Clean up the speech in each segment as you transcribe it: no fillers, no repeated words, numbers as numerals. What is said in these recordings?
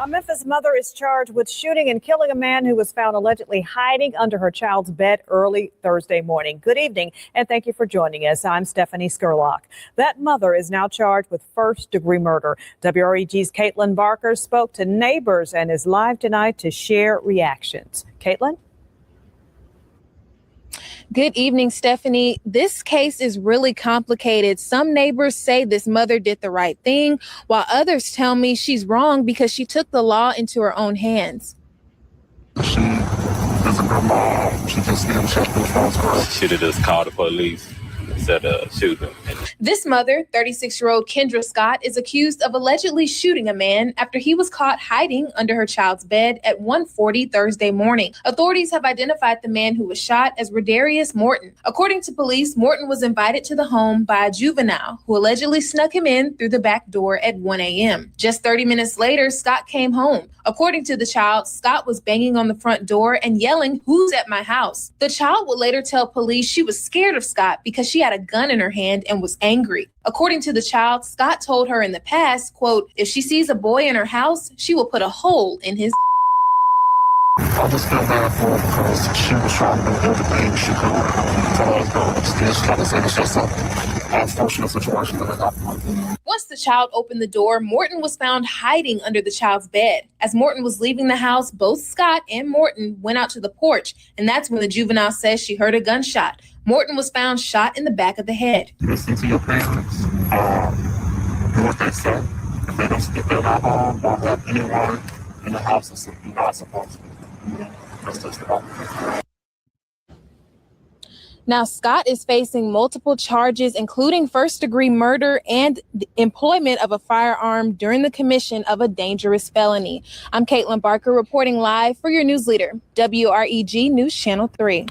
A Memphis mother is charged with shooting and killing a man who was found allegedly hiding under her child's bed early Thursday morning. Good evening, and thank you for joining us. I'm Stephanie Skurlock. That mother is now charged with first-degree murder. WREG's Caitlin Barker spoke to neighbors and is live tonight to share reactions. Caitlin? Good evening, Stephanie. This case is really complicated. Some neighbors say this mother did the right thing, while others tell me she's wrong because she took the law into her own hands. She isn't her mom. She just didn't check the phones. Should have just called the police instead of shooting. This mother, 36-year-old Kendra Scott, is accused of allegedly shooting a man after he was caught hiding under her child's bed at 1:40 Thursday morning. Authorities have identified the man who was shot as Rodarius Morton. According to police, Morton was invited to the home by a juvenile who allegedly snuck him in through the back door at 1 a.m. Just 30 minutes later, Scott came home. According to the child, Scott was banging on the front door and yelling, "Who's at my house?" The child would later tell police she was scared of Scott because she had a gun in her hand and was angry. According to the child, Scott told her in the past, quote, "If she sees a boy in her house, she will put a hole in his." I just feel bad for her because she was trying to do everything she could for us, but still she tried to say it's just an unfortunate situation that happened. Once the child opened the door, Morton was found hiding under the child's bed. As Morton was leaving the house, both Scott and Morton went out to the porch, and that's when the juvenile says she heard a gunshot. Morton was found shot in the back of the head. Listen to your parents. Do what they say. If they don't stick their home or have anyone in the house, it's not supposed to. That's just about it. Now, Scott is facing multiple charges, including first-degree murder and the employment of a firearm during the commission of a dangerous felony. I'm Caitlin Barker reporting live for your news leader, WREG News Channel 3.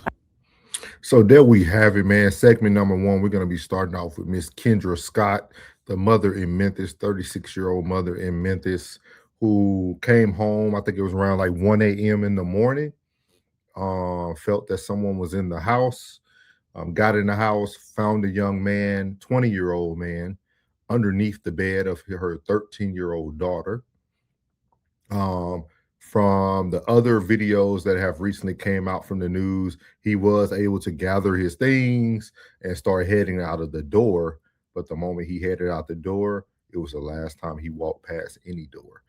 So there we have it, man. Segment number one, we're going to be starting off with Miss Kendra Scott, the mother in Memphis, 36-year-old mother in Memphis, who came home, I think it was around like 1 a.m. in the morning, felt that someone was in the house, got in the house, found a young man, 20-year-old man, underneath the bed of her 13-year-old daughter. From the other videos that have recently came out from the news, he was able to gather his things and start heading out of the door. But the moment he headed out the door, it was the last time he walked past any door.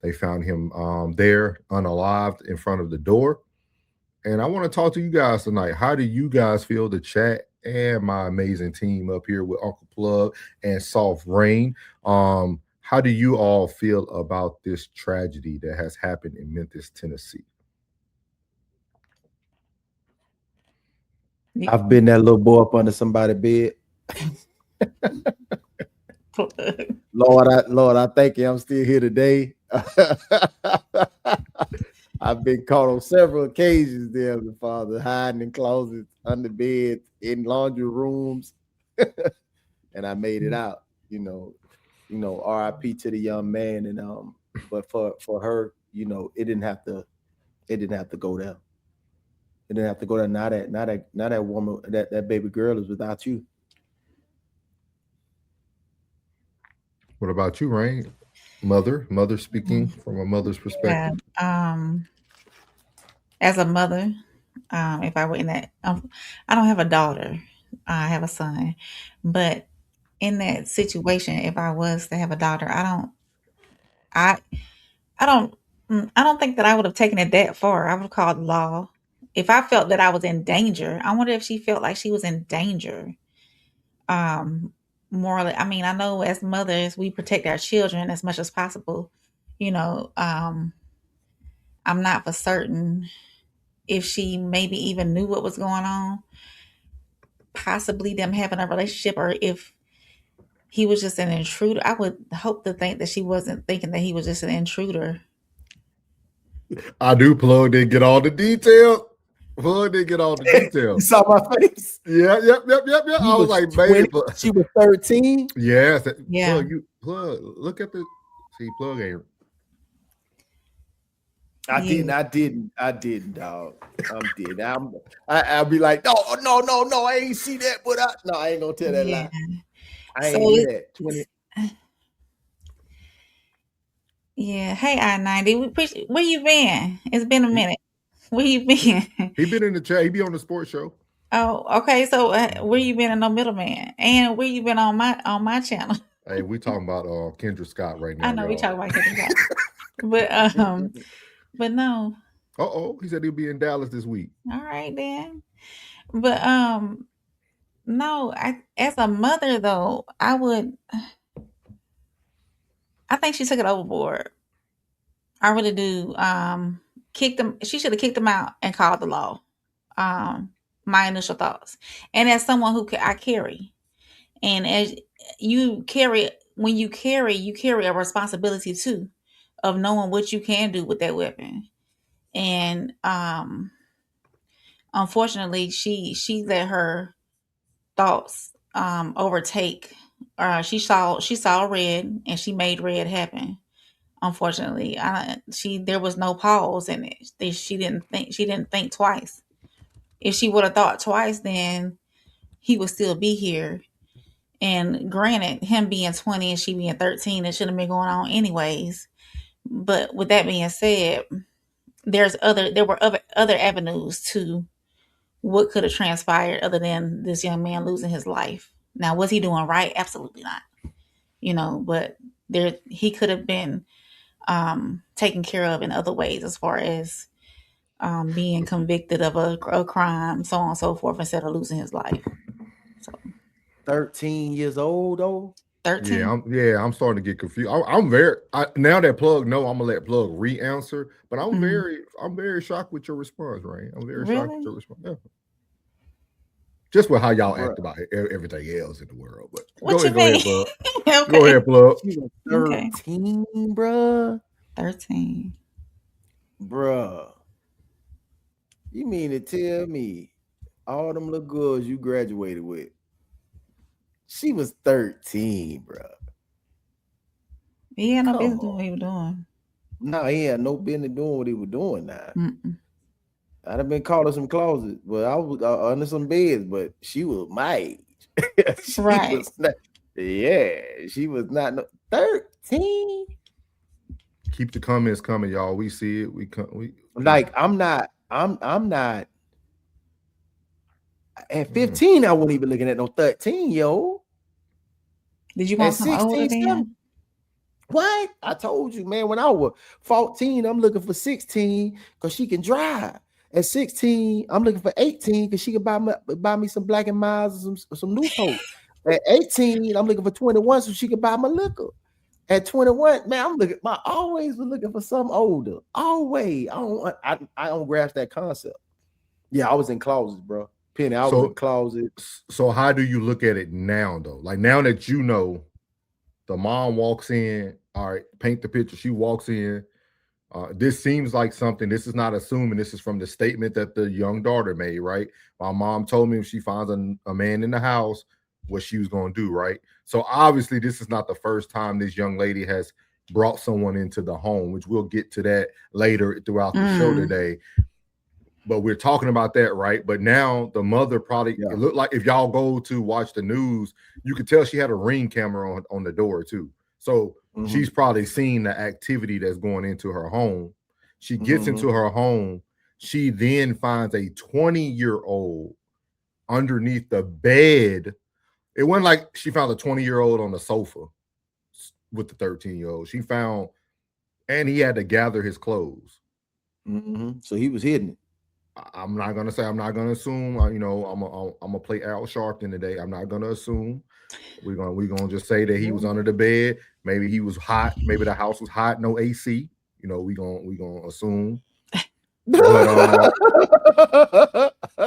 They found him there unalived in front of the door. And I want to talk to you guys tonight. How do you guys feel? The chat and my amazing team up here with Uncle Plug and Soft Rain. How do you all feel about this tragedy that has happened in Memphis, Tennessee? I've been that little boy up under somebody's bed. Lord, I thank you. I'm still here today. I've been caught on several occasions, dear Father, hiding in closets, under beds, in laundry rooms, and I made it out. RIP to the young man, and but for her, it didn't have to go there. It didn't have to go there. Now that woman, that baby girl is without you. What about you, Rain? Mother speaking from a mother's perspective. Yeah, as a mother, if I were in that, I don't have a daughter. I have a son, but in that situation, if I was to have a daughter, I don't think that I would have taken it that far. I would have called the law. If I felt that I was in danger, I wonder if she felt like she was in danger. Morally, I mean, I know as mothers, we protect our children as much as possible. I'm not for certain if she maybe even knew what was going on, possibly them having a relationship, or if he was just an intruder. I would hope to think that she wasn't thinking that he was just an intruder. I do. Plug didn't get all the details. You saw my face. Yeah. I was like, baby, she was 13. Yeah. Yeah. Plug. Look at the. See, Plug ain't. I didn't, dog. I'll be like, no, I ain't see that, but I ain't gonna tell that lie. I ain't hear that. 20. Yeah. Hey, I-90. We appreciate. Where you been? It's been a He, minute. Where you been? he been in the chat. He be on the sports show. Oh, okay. So where you been in no middleman? And where you been on my channel? Hey, we talking about Kendra Scott right I now, know we y'all. talk about Kendrick Scott. But no. He said he'll be in Dallas this week. All right then. But no, as a mother though, I think she took it overboard. I really do. She should have kicked him out and called the law. My initial thoughts. And as someone who I carry, and as you carry, when you carry a responsibility too of knowing what you can do with that weapon. And unfortunately, she let her thoughts overtake. She saw red and she made red happen. Unfortunately, there was no pause in it. She didn't think twice. If she would have thought twice, then he would still be here. And granted, him being 20 and she being 13, it shouldn't have been going on anyways. But with that being said, there were other avenues to what could have transpired other than this young man losing his life. Now, was he doing right? Absolutely not. But he could have been taken care of in other ways as far as being convicted of a crime, so on and so forth, instead of losing his life. So 13 years old though. 13. I'm starting to get confused. I'm very now that Plug no, I'm gonna let Plug re-answer, but I'm very shocked with your response, right? I'm very shocked with your response. Yeah. Just with how y'all act about everything else in the world. But what go ahead, Plug. Okay. Go ahead, Plug. She was 13, bruh. 13. Bruh. You mean to tell me all them little girls you graduated with, she was 13, bruh. He had no business doing what he was doing. No, he had no business doing what he was doing now. I'd have been caught in some closets, but I was under some beds, but she was my age. She was not 13. Keep the comments coming, y'all. We see it. I'm not at 15. I wasn't even looking at no 13, yo. Did you want some older than? What? I told you, man, when I was 14, I'm looking for 16 because she can drive. At 16, I'm looking for 18 because she can buy me some Black and Milds and some Newport. At 18, I'm looking for 21 so she can buy my liquor. At 21, man, I always was looking for something older. Always. I don't grasp that concept. Yeah, I was in closets, bro. Penny, I was in closets. So how do you look at it now, though? Like now that you know the mom walks in, all right, paint the picture. She walks in. This seems like something. This is not assuming. This is from the statement that the young daughter made, right? My mom told me if she finds a man in the house, what she was going to do, right? So obviously, this is not the first time this young lady has brought someone into the home, which we'll get to that later throughout the show today. But we're talking about that, right? But now the mother probably, it looked like if y'all go to watch the news, you could tell she had a Ring camera on the door too. So she's probably seen the activity that's going into her home. She gets into her home. She then finds a 20-year-old underneath the bed. It wasn't like she found a 20-year-old on the sofa with the 13-year-old. She found, and he had to gather his clothes. So he was hidden. I'm not gonna say. I'm not gonna assume. I'm gonna play Al Sharpton today. I'm not gonna assume. We're gonna just say that he was under the bed. Maybe he was hot. Maybe the house was hot. No AC. We gonna assume. But,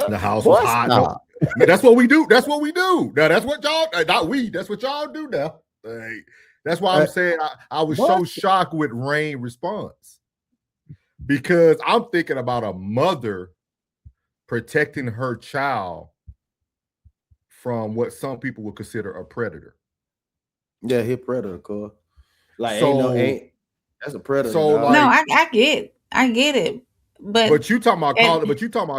the house was hot. No, that's what we do. That's what we do. Now that's what y'all. Not we. That's what y'all do now. That's why I'm saying I was so shocked with Rain's response, because I'm thinking about a mother protecting her child from what some people would consider a predator. Yeah, he a predator, cuz. Like, that's a predator. So like, no, I get it. But you talking about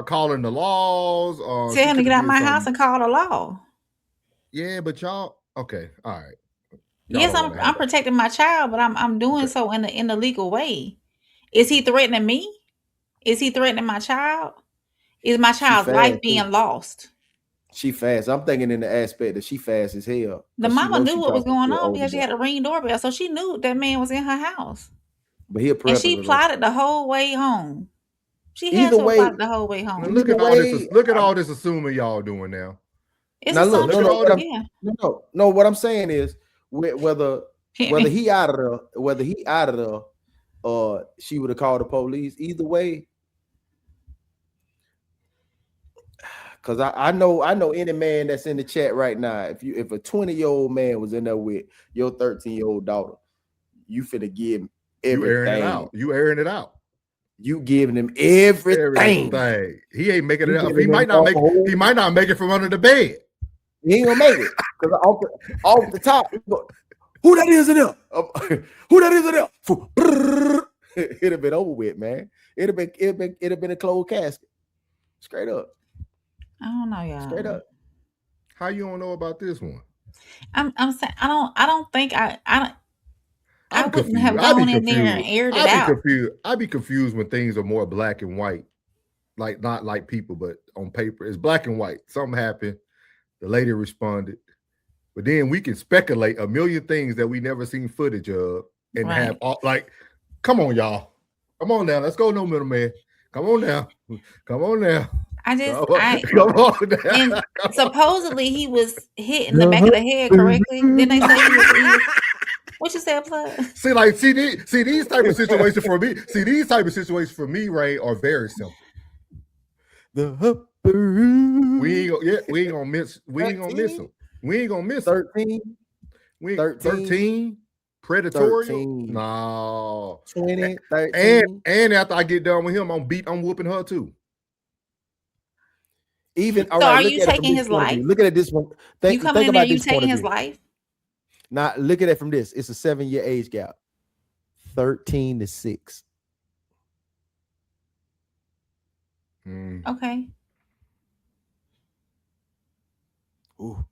calling the laws, tell him to get out of my house and call the law. Yeah, but y'all, okay, all right. Y'all Yes, don't want to have I'm that. protecting my child, but I'm doing Okay. so in the legal way. Is he threatening me? Is he threatening my child? Is my She child's life fast. being lost? She fast. I'm thinking in the aspect that she fast as hell The because she mama knows knew she what was talking going to an on older because she boy. had a Ring doorbell, so she knew that man was in her house, But he a and predator she though. plotted the whole way home. She had Either to have way, plotted the whole way Now home. look either at all this. way. Look at all this assuming y'all doing now. It's Now look, Look at no, all what this. yeah. no. What I'm saying is whether Hit me. he out of there, or she would have called the police. Either way, because I know any man that's in the chat right now. If a 20-year-old man was in there with your 13-year-old daughter, you finna give him You airing it everything. out. You airing it out. You giving him everything. Everything. He ain't making it You up. giving He might him not make. all- He might not make it from under the bed. He ain't gonna make it because off the top, who that is in there? Who that is in there? It'd have been over with, man. It'd have been a closed casket. Straight up. I don't know, y'all. Straight up. How you don't know about this one? I'm saying I don't think I I'm wouldn't confused. have I'd be gone in there and confused. aired it I'd be out. confused. I'd be confused when things are more black and white, like not like people, but on paper it's black and white. Something happened. The lady responded, but then we can speculate a million things that we never seen footage of, and Right. have all like, come on, y'all, come on now, let's go, no middleman. Come on now, come on now. I just Come on now. and supposedly he was hit in the back of the head correctly. Didn't they say he was what you said, Plug? See these type of situations for me. See these type of situations for me, Ray, are very simple. We ain't gonna miss. We ain't gonna miss them. We ain't gonna miss 13. 13 predatory. 13. No. 20, 13. And after I get done with him, I'm whooping her too. Even all So right, are look you at it from taking this his point of life? view. Look at this one. You coming in there, you taking his life? Now look at it from this. It's a 7-year age gap. 13 to 6. Okay. Ooh.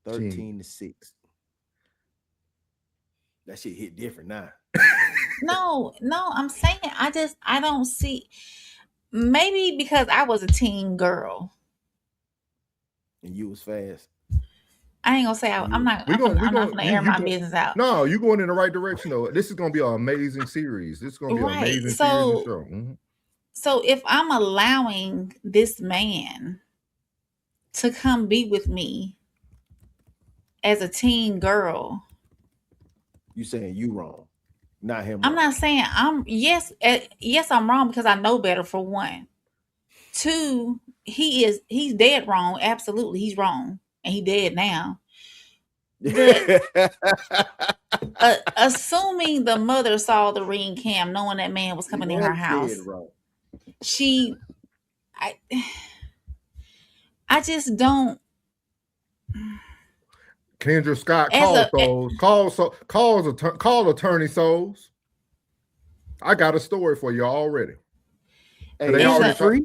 Gee. 13 to 6. That shit hit different now. No, I'm saying I don't see, maybe because I was a teen girl. And you was fast. I ain't gonna say I'm not gonna air my business out. No, you're going in the right direction though. This is gonna be an amazing series. This is gonna be an amazing series and show. Mm-hmm. So if I'm allowing this man to come be with me as a teen girl, You saying you wrong, not him. I'm wrong. not saying yes, I'm wrong because I know better, for one. Two, he's dead wrong. Absolutely, he's wrong, and he dead now. But assuming the mother saw the ring cam, knowing that man was coming in her house, I just don't. Kendra Scott call attorney souls. I got a story for you already. Hey, they already free?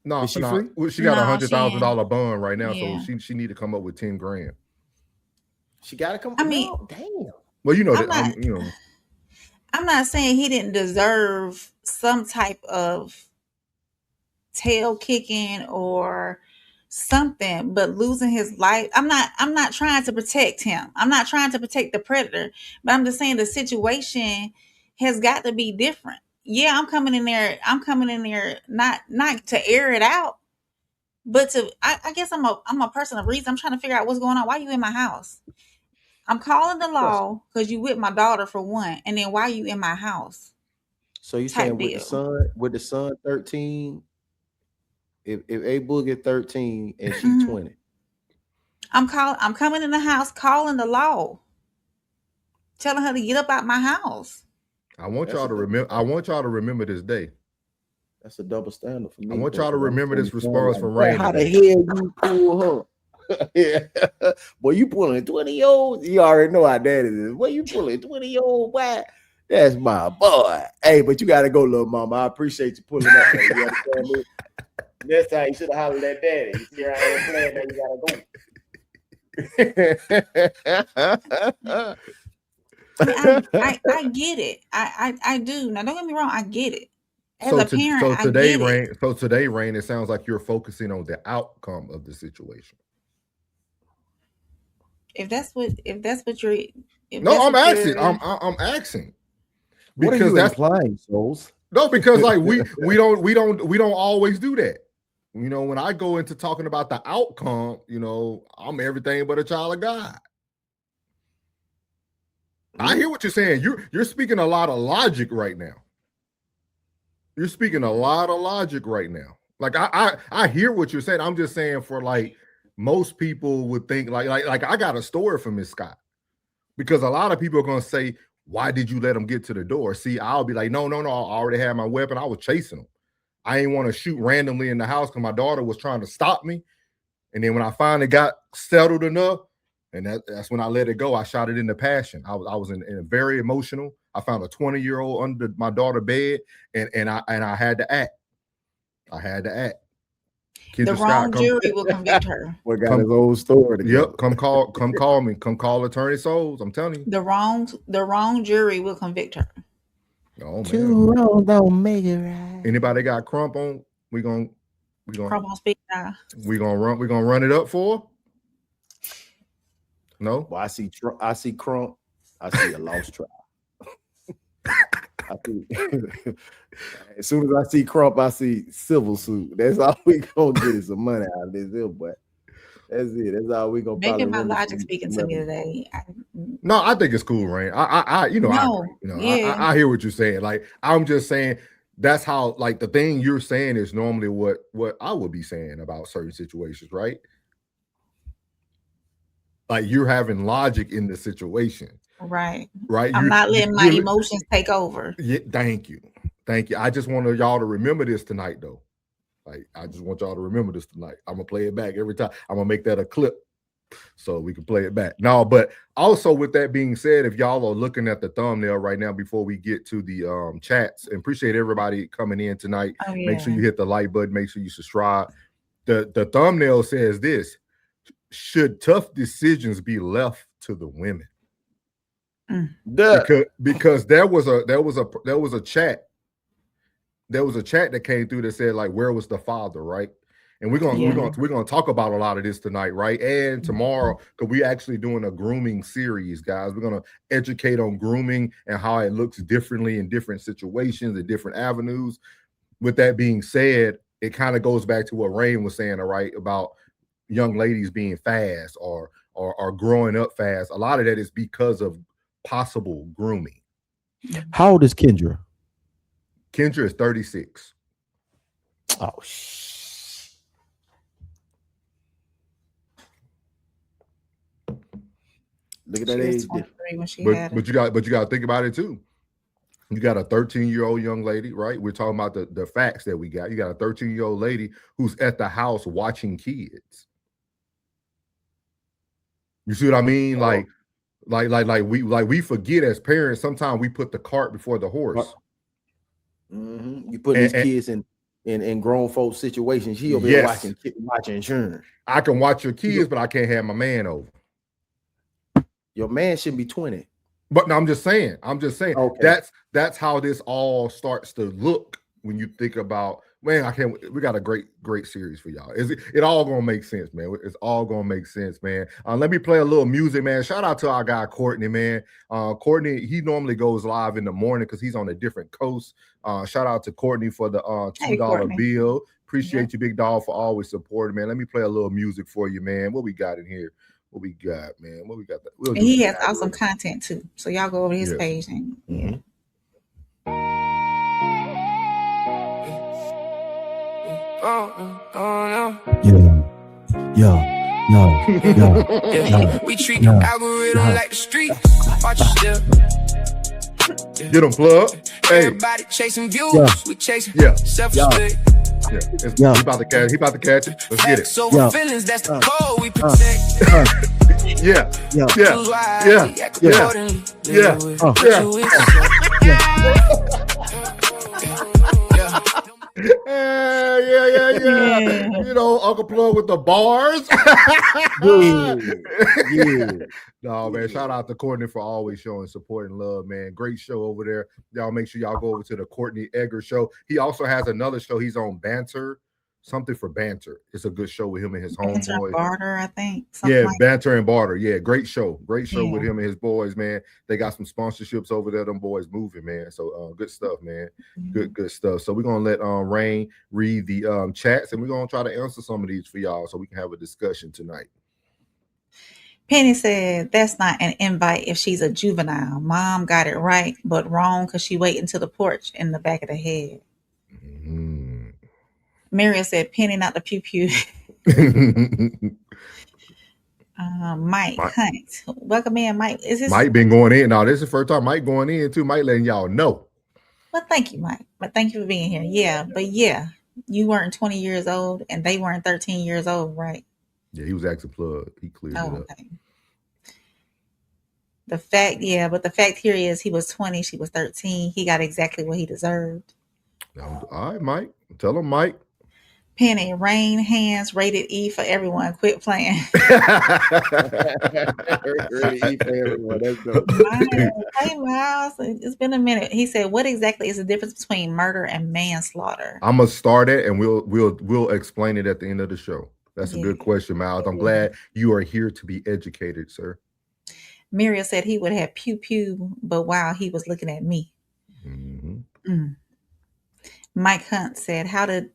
No, is she free? Well, she got $100,000 bond right now, Yeah. so she need to come up with $10,000. She got to come. I mean, damn. Well, you know I'm that not- I'm not saying he didn't deserve some type of tail kicking or something, but losing his life. I'm not trying to protect him. I'm not trying to protect the predator, but I'm just saying the situation has got to be different. Yeah, I'm coming in there not to air it out, but I guess I'm a person of reason. I'm trying to figure out what's going on. Why you in my house? I'm calling the law because you with my daughter, for one, and then why you in my house? So you saying with the son 13, if A Boog get 13 and she's 20. I'm coming in the house, calling the law, telling her to get up out my house. I want y'all to remember this day. That's a double standard for me. I want y'all to remember this response from Ray. How the hell you pull her? Yeah. Boy, you pulling 20-year-old. You already know how that is. Boy, you pulling 20-year-old. Boy, that's my boy. Hey, but you gotta go, little mama. I appreciate you pulling up. You understand me? Next time you should have hollered at daddy. You see, I ain't playing. Now you gotta go. I get it. I do. Now don't get me wrong, I get it. As a parent, I get it. So today, Rain, it sounds like you're focusing on the outcome of the situation. If that's what you're I'm asking. I'm asking. What are you implying, Souls? No, because like we don't always do that. You know, when I go into talking about the outcome, you know, I'm everything but a child of God. I hear what you're saying. You're speaking a lot of logic right now. You're speaking a lot of logic right now. Like I hear what you're saying. I'm just saying for like most people would think like I got a story from Miss Scott, because a lot of people are gonna say, why did you let him get to the door? See, I'll be like, no, I already had my weapon. I was chasing him. I didn't want to shoot randomly in the house because my daughter was trying to stop me. And then when I finally got settled enough, and that's when I let it go. I shot it into passion. I was in very emotional. I found a 20-year-old under my daughter's bed, and I had to act. I had to act. The wrong jury will convict her. What got his old story together. Yep, come call me. Come call Attorney Souls. I'm telling you. The wrong jury will convict her. Oh man. Too wrong don't make it right. Anybody got crump on? We gonna crump on speed now. We gonna run it up for her? No. Well, I see crump. I see a lost trial. As soon as I see crump, I see civil suit. That's all we gonna get is some money out of this deal, but that's it. That's all we gonna. Making my logic speaking to me today. No, I think it's cool, Rain. I hear what you're saying. Like I'm just saying that's how like the thing you're saying is normally what I would be saying about certain situations, right? Like you're having logic in the situation. Right. I'm not letting my emotions take over. Yeah, thank you. I just want y'all to remember this tonight, though. Like, I just want y'all to remember this tonight. I'm gonna play it back every time. I'm gonna make that a clip so we can play it back. No, but also with that being said, if y'all are looking at the thumbnail right now before we get to the chats, and appreciate everybody coming in tonight. Oh, yeah. Make sure you hit the like button. Make sure you subscribe. The thumbnail says this: should tough decisions be left to the women? Because there was a chat that came through that said like, where was the father, right? And we're gonna talk about a lot of this tonight, right? And tomorrow, because we actually doing a grooming series, guys. We're gonna educate on grooming and how it looks differently in different situations and different avenues. With that being said, it kind of goes back to what Rain was saying, all right, about young ladies being fast or growing up fast. A lot of that is because of possible grooming. How old is Kendra? Kendra is 36. Oh, look at that age. But you got to think about it too. You got a 13-year-old young lady, right? We're talking about the facts that we got. You got a 13-year-old lady who's at the house watching kids. You see what I mean? Like we forget as parents. Sometimes we put the cart before the horse. You put these kids in grown folks situations. He'll be watching insurance. I can watch your kids, but I can't have my man over. Your man should be 20. But no, I'm just saying. Okay. That's how this all starts to look when you think about, man, we got a great series for y'all. It all gonna make sense, man. It's all gonna make sense, man. Let me play a little music, man. Shout out to our guy Courtney, man. Courtney, he normally goes live in the morning because he's on a different coast. Shout out to Courtney for the $2 bill. Appreciate you, big dog, for always supporting, man. Let me play a little music for you, man. What we got in here? What we got, man? What we got? And he has awesome content too. So y'all go over his page and We treat the algorithm like the streets. Watch your step. Get them plugged. Hey. Everybody chasing views. We chasing self-respect. He about to catch it. Let's get it. So feelings, that's the code we protect. Yeah. You know, Uncle Plug with the bars. Yeah. No, man. Shout out to Courtney for always showing support and love, man. Great show over there. Y'all make sure y'all go over to the Courtney Egger show. He also has another show. He's on Banter. Something for Banter. It's a good show with him and his Banter and homeboys. Barter, I think. Yeah, Like Banter and Barter. Yeah, great show. Great show with Yeah. him and his boys, man. They got some sponsorships over there. Them boys moving, man. So good stuff, man. Good stuff. So we're gonna let Rain read the chats, and we're gonna try to answer some of these for y'all so we can have a discussion tonight. Penny said that's not an invite if she's a juvenile. Mom got it right, but wrong because she waiting to the porch in the back of the head. Miriam said Penny, not the pew pew. Mike Hunt, welcome in, Mike. Is this Mike been going in? Now this is the first time Mike going in too. Mike letting y'all know. Well, thank you, Mike. But thank you for being here. Yeah, but yeah, you weren't 20 years old and they weren't 13 years old, right? Yeah, he was actually Plug. He cleared it up. Okay. The fact here is he was 20, she was 13. He got exactly what he deserved. All right, Mike. Tell him, Mike. Penny, rain hands, rated E for everyone. Quit playing. Rated E for everyone. That's dope. Hey, Miles, it's been a minute. He said, "What exactly is the difference between murder and manslaughter?" I'm gonna start it, and we'll explain it at the end of the show. That's a good question, Miles. I'm glad you are here to be educated, sir. Miriam said he would have pew pew, but while he was looking at me. Mike Hunt said, "How did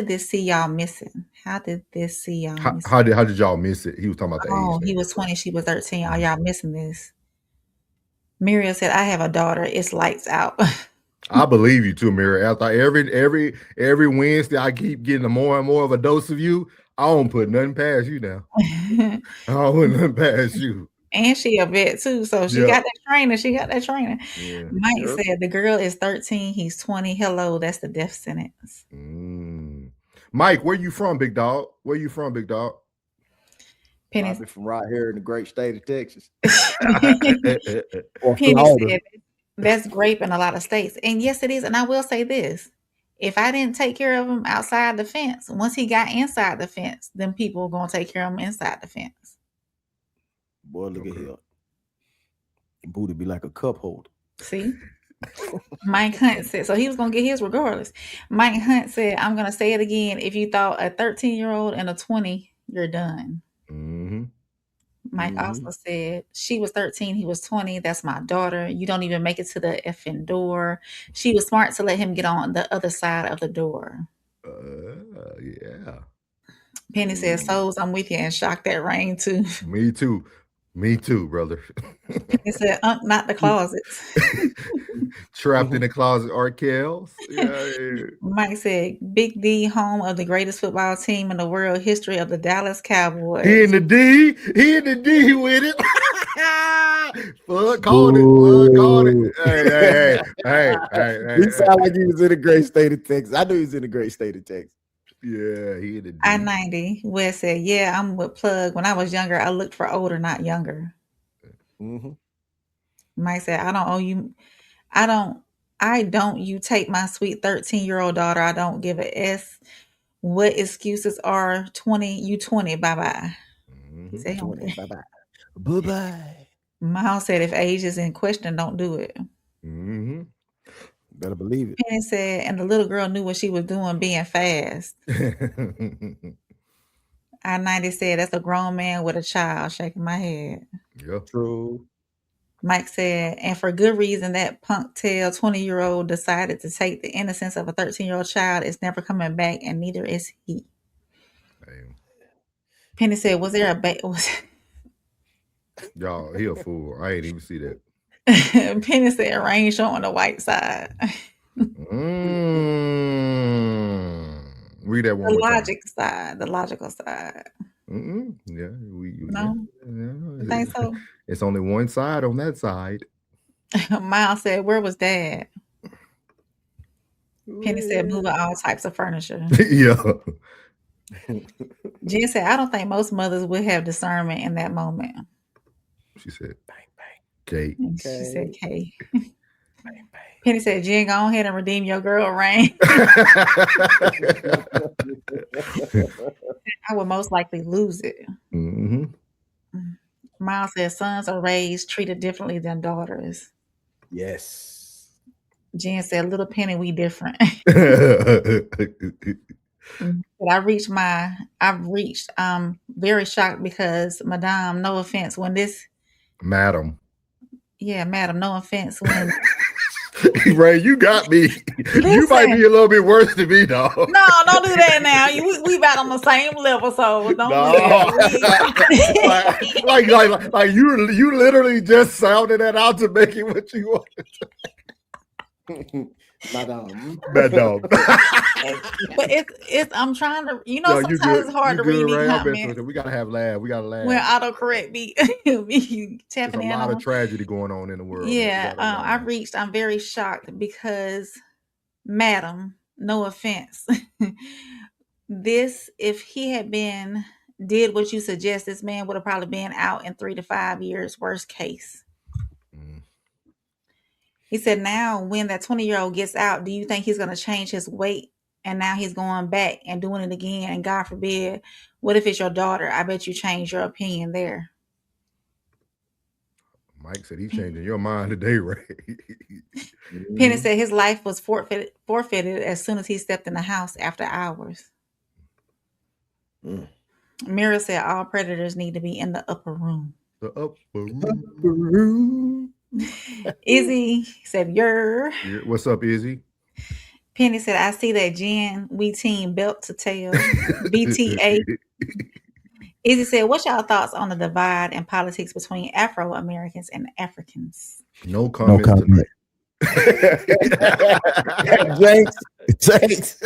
this see y'all missing? How did this see y'all missing? How did y'all miss it?" He was talking about the age. He was 20, she was 13. Are y'all missing this? Miriam said, "I have a daughter. It's lights out." I believe you too, Miriam. After every Wednesday, I keep getting more and more of a dose of you. I don't put nothing past you now. I don't put nothing past you. And she a vet too, so she got that training. Yeah. Mike said the girl is 13, he's 20. Hello, that's the death sentence. Mike, where you from, big dog? Where you from, big dog? Penny from right here in the great state of Texas. Penny said that's grape in a lot of states. And yes, it is. And I will say this. If I didn't take care of him outside the fence, once he got inside the fence, then people were going to take care of him inside the fence. Boy, look at him. Booty be like a cup holder. See? Mike Hunt said, so he was going to get his regardless. Mike Hunt said, I'm going to say it again. If you thought a 13-year-old and a 20, you're done. Mike also said, she was 13, he was 20. That's my daughter. You don't even make it to the effing door. She was smart to let him get on the other side of the door. Yeah. Penny said, Souls, I'm with you, and shocked that rain too. Me too, brother. He said, not the closets. Trapped in the closet, Arkels. Yeah. Mike said, Big D, home of the greatest football team in the world history of the Dallas Cowboys. He in the D with it. Fuck called it. Hey. He sound like he was in a great state of Texas. I knew he was in a great state of Texas. Yeah, he in the D. I-90. Wes said, yeah, I'm with Plug. When I was younger, I looked for older, not younger. Mike said, I don't you take my sweet 13-year-old daughter. I don't give a S. What excuses are 20? You 20. Bye-bye. He said, 20, bye-bye. Bye-bye. Miles said, if age is in question, don't do it. Better believe it. Penny said, and the little girl knew what she was doing being fast. I-90 said, that's a grown man with a child, shaking my head. Yeah, true. Mike said, and for good reason, that punk tail 20-year-old decided to take the innocence of a 13-year-old child. Is never coming back, and neither is he. Damn. Penny said, was there a Y'all, he a fool. I ain't even see that. Penny said, rain showing the white side. Read that one The more logic side, the logical side. Yeah, no, yeah. You think so? It's only one side on that side. Miles said, where was Dad? Penny said, moving all types of furniture. Yeah. Jen said, I don't think most mothers would have discernment in that moment. She said, bang, bang. K. She said, K. Penny said, Jen, go ahead and redeem your girl Rain. I would most likely lose it. Mm-hmm. Miles says sons are raised, treated differently than daughters. Yes. Jen said, little Penny, we different. But I've reached very shocked because Madame, no offense, when this Madam. Yeah, madam, no offense. When Ray, you got me. You might be a little bit worse than me, dog. No, don't do that now. We about on the same level, so don't do that. like you literally just sounded that out to make it what you wanted. Madam. But it's I'm trying to, sometimes it's hard to read these comments. We gotta laugh. We gotta laugh. When autocorrect be tapping in. There's a lot of tragedy going on in the world. Yeah, I'm very shocked because, madam, no offense. If he had did what you suggest, this man would have probably been out in 3 to 5 years, worst case. He said, now when that 20-year-old gets out, do you think he's going to change his weight? And now he's going back and doing it again. And God forbid, what if it's your daughter? I bet you change your opinion there. Mike said he's changing your mind today, Ray. Penny said his life was forfeited as soon as he stepped in the house after hours. Mira said all predators need to be in the upper room. The upper room. Izzy said, What's up, Izzy? Penny said, I see that Jen, we team belt to tail. BTA. Izzy said, what's y'all thoughts on the divide in politics between Afro-Americans and Africans? No comments tonight. Thanks.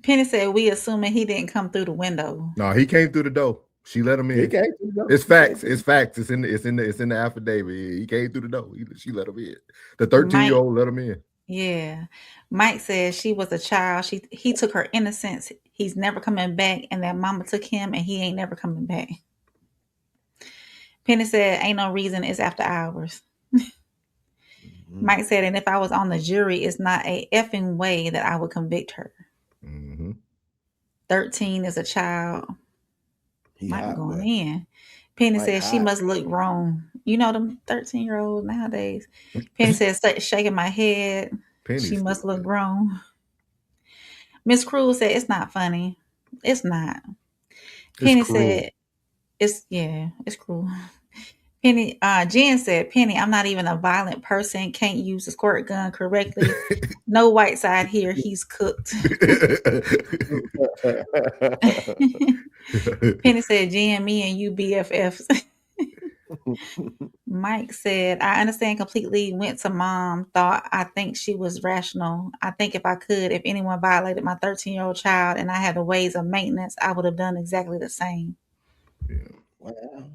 Penny said, we assuming he didn't come through the window. No, he came through the door. She let him in. It's facts. It's in the affidavit. He came through the door. She let him in. The 13-year-old let him in. Yeah. Mike says she was a child. He took her innocence. He's never coming back. And that mama took him and he ain't never coming back. Penny said, ain't no reason it's after hours. Mike said, and if I was on the jury, it's not a effing way that I would convict her. 13 is a child. Mike going in. Penny said she must look grown. You know them 13-year-olds nowadays. Penny said, shaking my head. She must look grown. Miss Cruz said, it's not funny. It's not. Penny said, it's cruel. Penny, Jen said, Penny, I'm not even a violent person. Can't use the squirt gun correctly. No white side here. He's cooked. Penny said, Jen, me and you BFFs. Mike said, I understand completely. Went to mom. Thought I think she was rational. I think if anyone violated my 13-year-old child and I had the ways of maintenance, I would have done exactly the same. Yeah. Wow.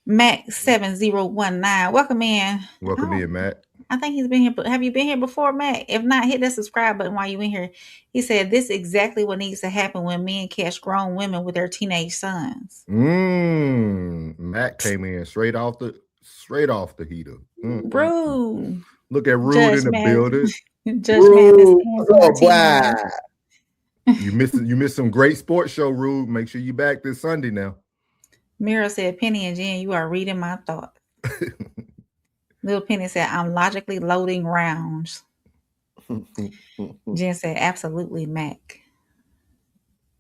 Mac 7019. Welcome in. Welcome in, Mac. I think he's been here. But have you been here before, Mac? If not, hit that subscribe button while you in here. He said this is exactly what needs to happen when men catch grown women with their teenage sons. Mac came in straight off the heater. Rude. Look at Rude in the building. You missed some great sports show, Rude. Make sure you back this Sunday now. Mira said, Penny and Jen, you are reading my thoughts. Little Penny said, I'm logically loading rounds. Jen said, absolutely, Mac.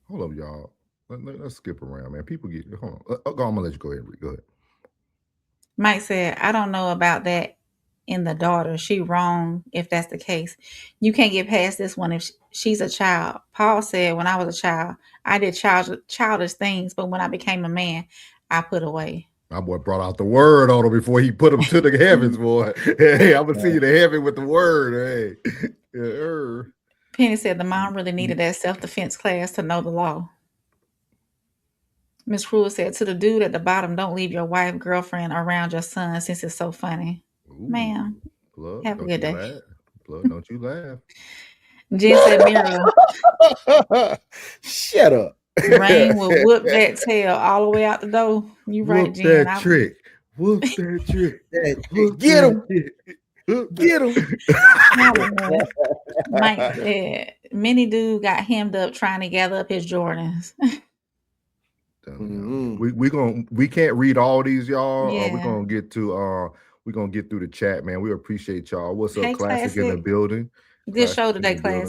Hold up, y'all. Let's skip around, man. People get, hold on. I'm going to let you go ahead. Go ahead. Mike said, I don't know about that in the daughter. She wrong if that's the case. You can't get past this one if she's a child. Paul said, when I was a child, I did childish things, but when I became a man, I put away. My boy brought out the word on him before he put him to the heavens, boy. Hey, I'm going to see you to heaven with the word. Hey. Yeah. Penny said the mom really needed that self-defense class to know the law. Miss Cruz said, to the dude at the bottom, don't leave your wife, girlfriend around your son since it's so funny. Ooh, ma'am, have a good day. Blood, don't you laugh. Jen said, Mira. Shut up. Rain will whoop that tail all the way out the door. You right, Jen. That trick. Whoop that trick. Whoop Get that him. trick. Whoop Get him. Mike said many dude got hemmed up trying to gather up his Jordans. We can't read all these, y'all. Yeah. We're gonna get through the chat, man. We appreciate y'all. What's up, Hey, Classic in the Classic. building? Good Classic show in today, the building.